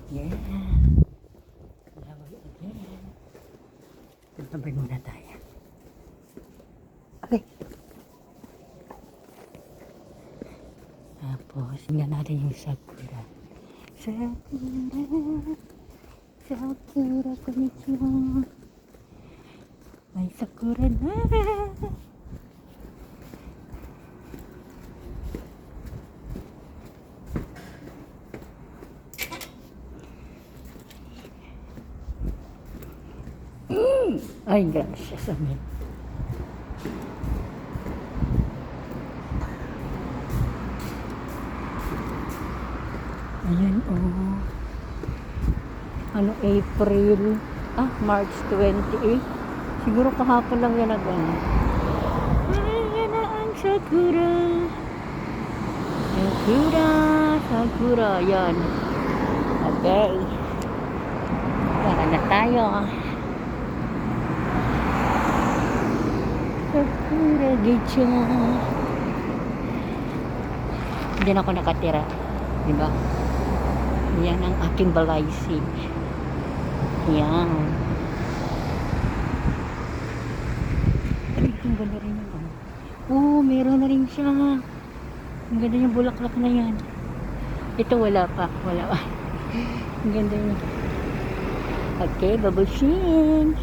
Yeah. Laway again. Tuntabay muna tayo. Okay. Tapos, tingnan natin yung sakura. Sakura, konnichiwa. May sakura na. Ay, gracias, amin. Ayan, oh. Ano, April? March 28. Siguro kahapon lang yan ano. Ayan na ang sakura. Sakura, sakura. Yan. Okay. Para na tayo. Sakura, gicho. Hindi na ako nakatira. Diba? Yan ang aking balaysi. Yan. Ay, ang ganda rin yun. Oh, meron na rin siya. Ang ganda yung bulaklak na yan. Ito wala pa. Wala pa. Ang ganda yun. Okay, babushin.